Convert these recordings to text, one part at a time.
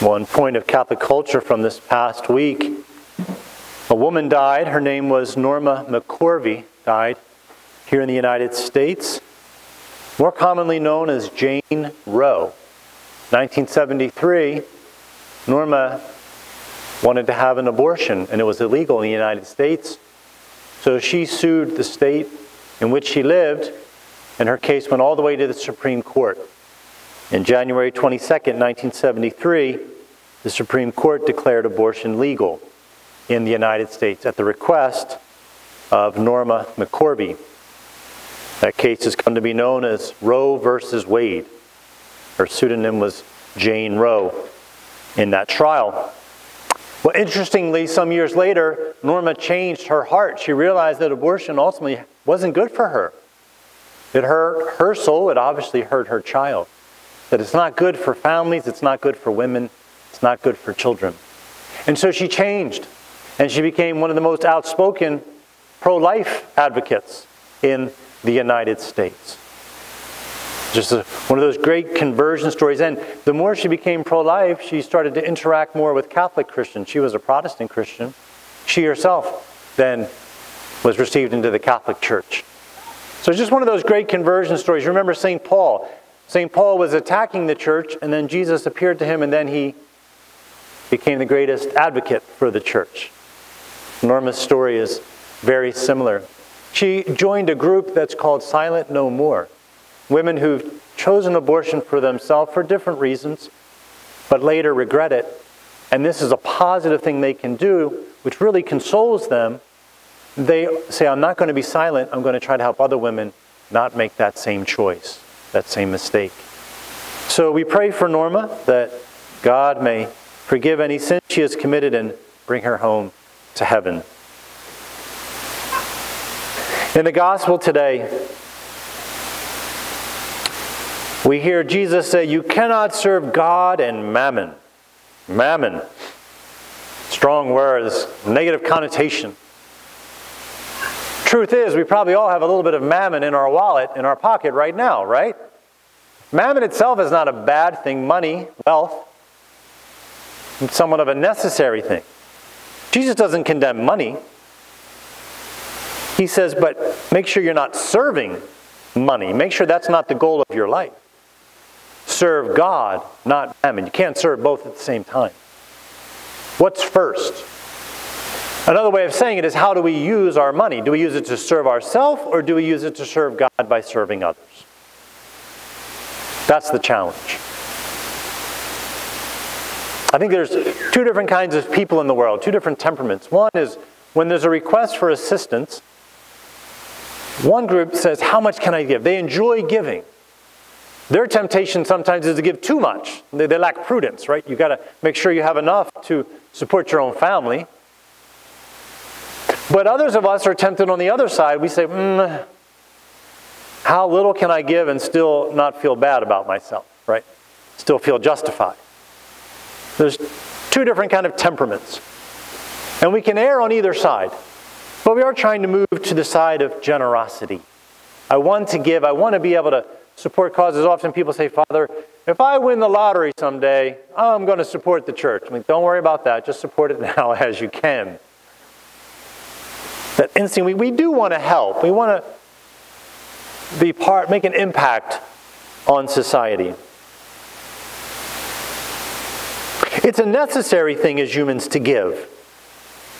One point of Catholic culture from this past week. A woman died. Her name was Norma McCorvey, died here in the United States. More commonly known as Jane Roe. 1973, Norma wanted to have an abortion, and it was illegal in the United States. So she sued the state in which she lived, and her case went all the way to the Supreme Court. On January 22nd, 1973, the Supreme Court declared abortion legal in the United States at the request of Norma McCorvey. That case has come to be known as Roe versus Wade. Her pseudonym was Jane Roe in that trial. Well, interestingly, some years later, Norma changed her heart. She realized that abortion ultimately wasn't good for her. It hurt her soul. It obviously hurt her child. That it's not good for families. It's not good for women. It's not good for children. And so she changed. And she became one of the most outspoken pro-life advocates in the United States. Just one of those great conversion stories. And the more she became pro-life, she started to interact more with Catholic Christians. She was a Protestant Christian. She herself then was received into the Catholic Church. So it's just one of those great conversion stories. Remember St. Paul. St. Paul was attacking the church, and then Jesus appeared to him, and then he became the greatest advocate for the church. Norma's story is very similar. She joined a group that's called Silent No More. Women who've chosen abortion for themselves for different reasons, but later regret it. And this is a positive thing they can do, which really consoles them. They say, I'm not going to be silent. I'm going to try to help other women not make that same choice, that same mistake. So we pray for Norma that God may forgive any sin she has committed and bring her home to heaven. In the gospel today, we hear Jesus say, you cannot serve God and mammon. Mammon. Strong words, negative connotation. Truth is, we probably all have a little bit of mammon in our wallet, in our pocket right now, right? Mammon itself is not a bad thing. Money, wealth, it's somewhat of a necessary thing. Jesus doesn't condemn money. He says, but make sure you're not serving money. Make sure that's not the goal of your life. Serve God, not mammon. You can't serve both at the same time. What's first? Another way of saying it is, how do we use our money? Do we use it to serve ourselves, or do we use it to serve God by serving others? That's the challenge. I think there's two different kinds of people in the world, two different temperaments. One is when there's a request for assistance, one group says, how much can I give? They enjoy giving. Their temptation sometimes is to give too much. They lack prudence, right? You've got to make sure you have enough to support your own family. But others of us are tempted on the other side. We say, how little can I give and still not feel bad about myself, right? Still feel justified. There's two different kind of temperaments. And we can err on either side. But we are trying to move to the side of generosity. I want to give. I want to be able to support causes. Often people say, Father, if I win the lottery someday, I'm going to support the church. I mean, don't worry about that. Just support it now as you can. That instinct, we do want to help. We want to be part, make an impact on society. It's a necessary thing as humans to give.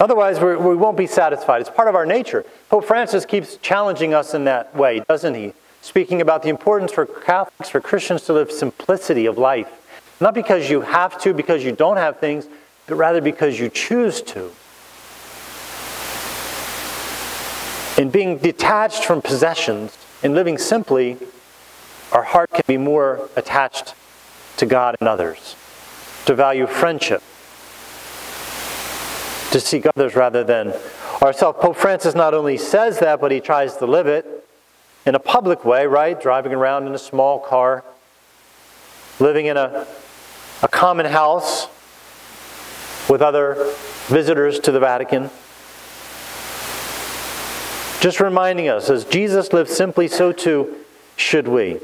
Otherwise, we won't be satisfied. It's part of our nature. Pope Francis keeps challenging us in that way, doesn't he? Speaking about the importance for Catholics, for Christians to live simplicity of life. Not because you have to, because you don't have things, but rather because you choose to. In being detached from possessions, in living simply, our heart can be more attached to God and others, to value friendship, to seek others rather than ourselves. Pope Francis not only says that, but he tries to live it in a public way, right? Driving around in a small car, living in a common house with other visitors to the Vatican. Just reminding us, as Jesus lived simply, so too should we.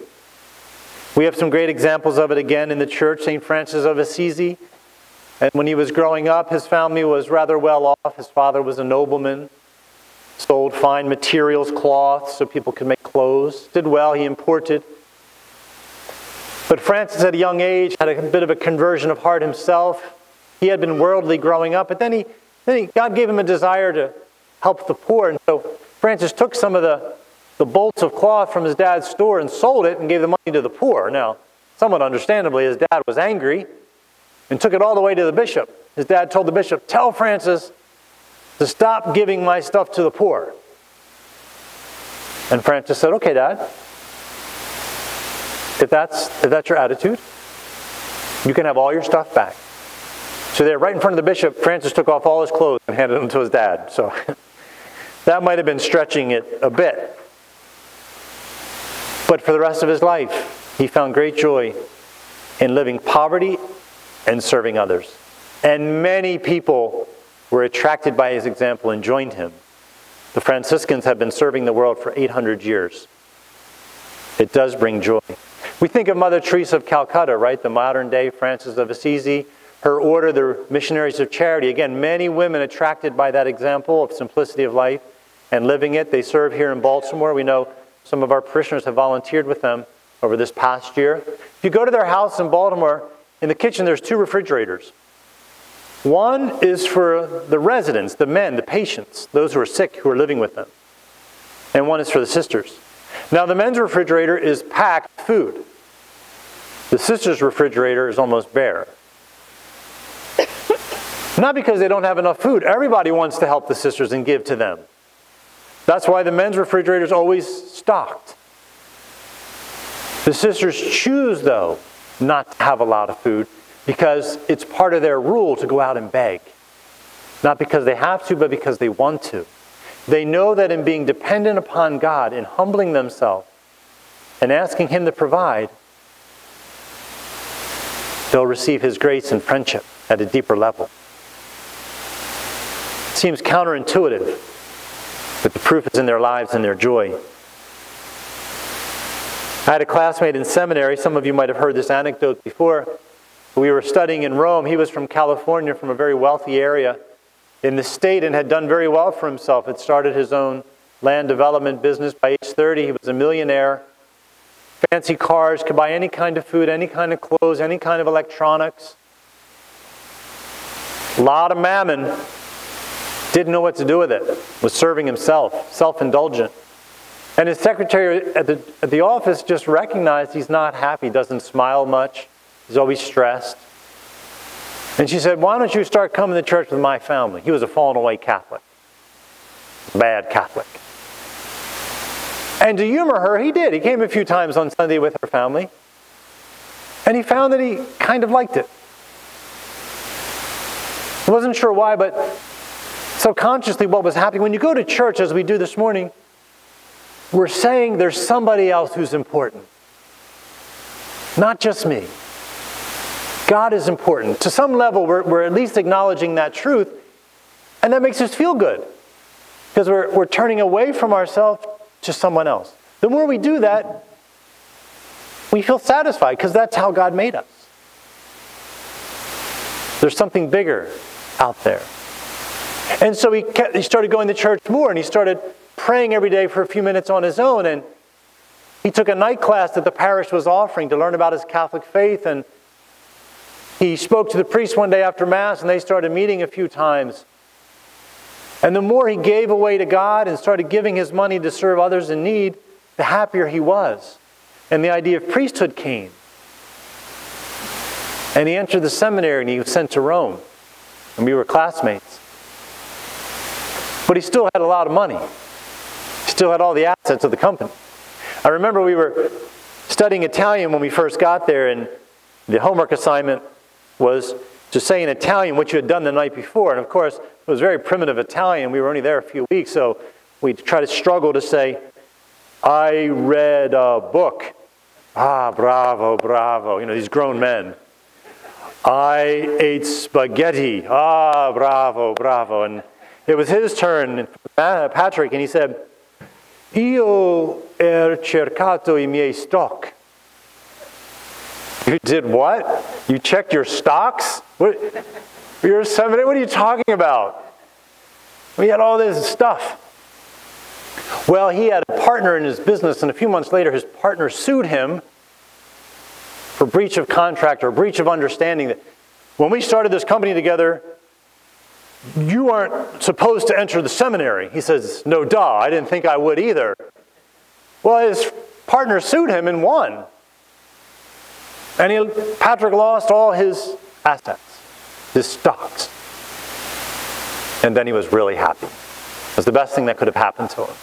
We have some great examples of it again in the church. St. Francis of Assisi, And when he was growing up, his family was rather well off. His father was a nobleman, sold fine materials, cloth, so people could make clothes. Did well, he imported. But Francis, at a young age, had a bit of a conversion of heart himself. He had been worldly growing up, but then God gave him a desire to help the poor. And so Francis took some of the bolts of cloth from his dad's store and sold it and gave the money to the poor. Now, somewhat understandably, his dad was angry and took it all the way to the bishop. His dad told the bishop, "Tell Francis to stop giving my stuff to the poor." And Francis said, "Okay, Dad. If that's your attitude, you can have all your stuff back." So there, right in front of the bishop, Francis took off all his clothes and handed them to his dad. So that might have been stretching it a bit. But for the rest of his life, he found great joy in living poverty and serving others. And many people were attracted by his example and joined him. The Franciscans have been serving the world for 800 years. It does bring joy. We think of Mother Teresa of Calcutta, right? The modern day Francis of Assisi. Her order, the Missionaries of Charity. Again, many women attracted by that example of simplicity of life and living it. They serve here in Baltimore. We know some of our parishioners have volunteered with them over this past year. If you go to their house in Baltimore, in the kitchen there's 2 refrigerators. One is for the residents, the men, the patients, those who are sick, who are living with them. And one is for the sisters. Now the men's refrigerator is packed with food. The sisters' refrigerator is almost bare. Not because they don't have enough food. Everybody wants to help the sisters and give to them. That's why the men's refrigerator is always stocked. The sisters choose, though, not to have a lot of food because it's part of their rule to go out and beg. Not because they have to, but because they want to. They know that in being dependent upon God, in humbling themselves and asking Him to provide, they'll receive His grace and friendship at a deeper level. It seems counterintuitive, but the proof is in their lives and their joy. I had a classmate in seminary. Some of you might have heard this anecdote before. We were studying in Rome. He was from California, from a very wealthy area in the state, and had done very well for himself. Had started his own land development business. By age 30, he was a millionaire. Fancy cars, could buy any kind of food, any kind of clothes, any kind of electronics. A lot of mammon. Didn't know what to do with it. Was serving himself, self-indulgent. And his secretary at the office just recognized he's not happy, doesn't smile much, he's always stressed. And she said, "Why don't you start coming to church with my family?" He was a fallen away Catholic. Bad Catholic. And to humor her, he did. He came a few times on Sunday with her family. And he found that he kind of liked it. He wasn't sure why, but subconsciously what was happening. When you go to church, as we do this morning, we're saying there's somebody else who's important. Not just me. God is important. To some level, we're at least acknowledging that truth, and that makes us feel good. Because we're turning away from ourselves to someone else. The more we do that, we feel satisfied, because that's how God made us. There's something bigger out there. And so he started going to church more, and he started praying every day for a few minutes on his own, and he took a night class that the parish was offering to learn about his Catholic faith, and he spoke to the priest one day after Mass, and they started meeting a few times. And the more he gave away to God and started giving his money to serve others in need, the happier he was. And the idea of priesthood came. And he entered the seminary and he was sent to Rome. And we were classmates. But he still had a lot of money. He still had all the assets of the company. I remember we were studying Italian when we first got there, and the homework assignment was to say in Italian what you had done the night before. And of course, it was very primitive Italian. We were only there a few weeks, so we tried to struggle to say, "I read a book." Ah, bravo, bravo. You know, these grown men. "I ate spaghetti." Ah, bravo, bravo. And it was his turn, Patrick, and he said, "Io cercato I miei stock." You did what? You checked your stocks? What? You're a seminary? What are you talking about? We had all this stuff. Well, he had a partner in his business, and a few months later, his partner sued him for breach of contract or breach of understanding that when we started this company together, you aren't supposed to enter the seminary. He says, no duh, I didn't think I would either. Well, his partner sued him and won. And Patrick lost all his assets, his stocks. And then he was really happy. It was the best thing that could have happened to him.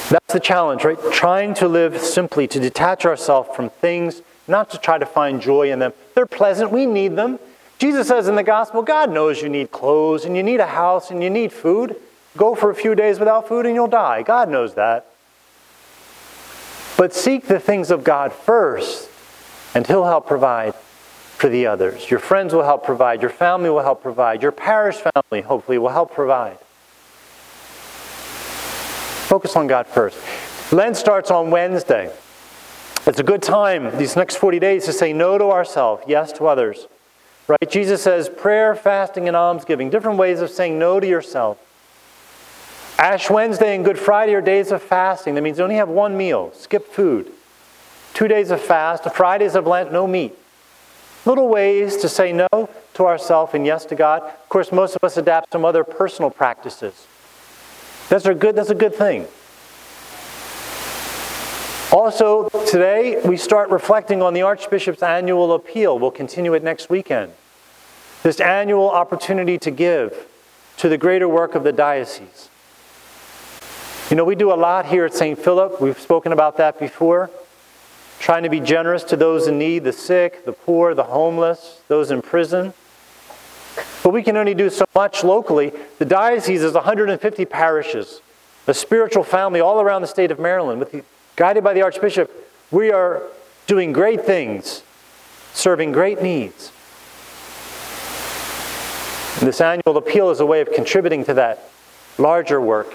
That's the challenge, right? Trying to live simply, to detach ourselves from things, not to try to find joy in them. They're pleasant, we need them. Jesus says in the gospel, God knows you need clothes, and you need a house, and you need food. Go for a few days without food and you'll die. God knows that. But seek the things of God first, and He'll help provide for the others. Your friends will help provide. Your family will help provide. Your parish family, hopefully, will help provide. Focus on God first. Lent starts on Wednesday. It's a good time, these next 40 days, to say no to ourselves, yes to others. Right? Jesus says prayer, fasting, and almsgiving. Different ways of saying no to yourself. Ash Wednesday and Good Friday are days of fasting. That means you only have one meal. Skip food. 2 days of fast. The Fridays of Lent, no meat. Little ways to say no to ourselves and yes to God. Of course, most of us adapt some other personal practices. That's a good thing. Also, today we start reflecting on the Archbishop's annual appeal. We'll continue it next weekend. This annual opportunity to give to the greater work of the diocese. You know, we do a lot here at St. Philip. We've spoken about that before. Trying to be generous to those in need, the sick, the poor, the homeless, those in prison. But we can only do so much locally. The diocese is 150 parishes, a spiritual family all around the state of Maryland. Guided by the Archbishop, we are doing great things, serving great needs. And this annual appeal is a way of contributing to that larger work.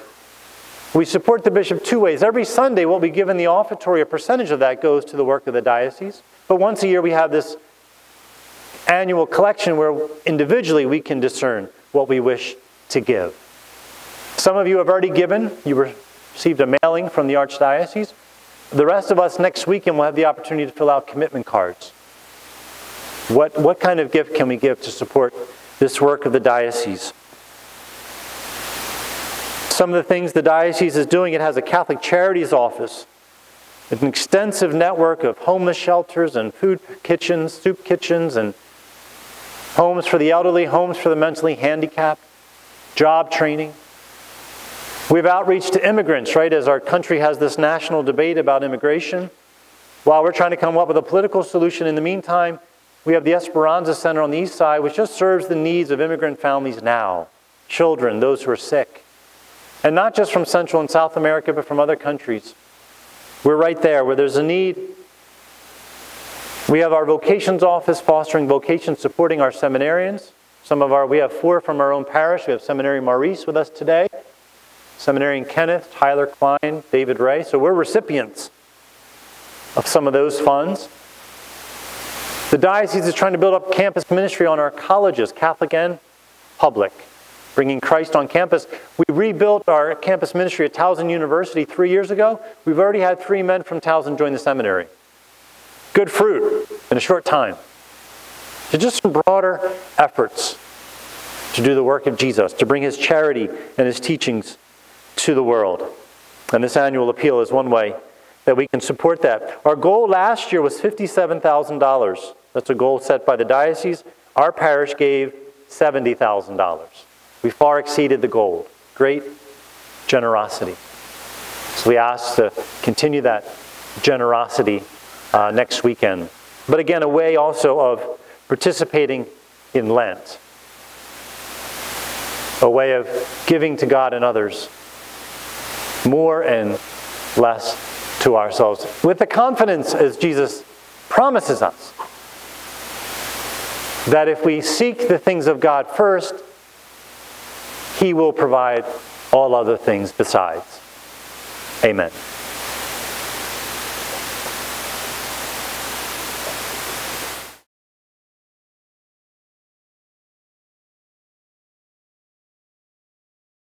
We support the bishop two ways. Every Sunday, what we give in the offertory, a percentage of that goes to the work of the diocese. But once a year, we have this annual collection where individually we can discern what we wish to give. Some of you have already given. You received a mailing from the Archdiocese. The rest of us next weekend will have the opportunity to fill out commitment cards. What kind of gift can we give to support this work of the diocese? Some of the things the diocese is doing, it has a Catholic Charities office, an extensive network of homeless shelters and food kitchens, soup kitchens, and homes for the elderly, homes for the mentally handicapped, job training. We have outreach to immigrants, right, as our country has this national debate about immigration. While we're trying to come up with a political solution, in the meantime, we have the Esperanza Center on the east side, which just serves the needs of immigrant families now, children, those who are sick. And not just from Central and South America, but from other countries. We're right there where there's a need. We have our vocations office fostering vocations, supporting our seminarians. We have 4 from our own parish. We have Seminary Maurice with us today. Seminarian Kenneth, Tyler Klein, David Ray. So we're recipients of some of those funds. The diocese is trying to build up campus ministry on our colleges, Catholic and public, bringing Christ on campus. We rebuilt our campus ministry at Towson University 3 years ago. We've already had 3 men from Towson join the seminary. Good fruit in a short time. So just some broader efforts to do the work of Jesus, to bring His charity and His teachings to the world. And this annual appeal is one way that we can support that. Our goal last year was $57,000. That's a goal set by the diocese. Our parish gave $70,000. We far exceeded the goal. Great generosity. So we ask to continue that generosity next weekend. But again, a way also of participating in Lent. A way of giving to God and others more and less to ourselves. With the confidence, as Jesus promises us, that if we seek the things of God first, He will provide all other things besides. Amen.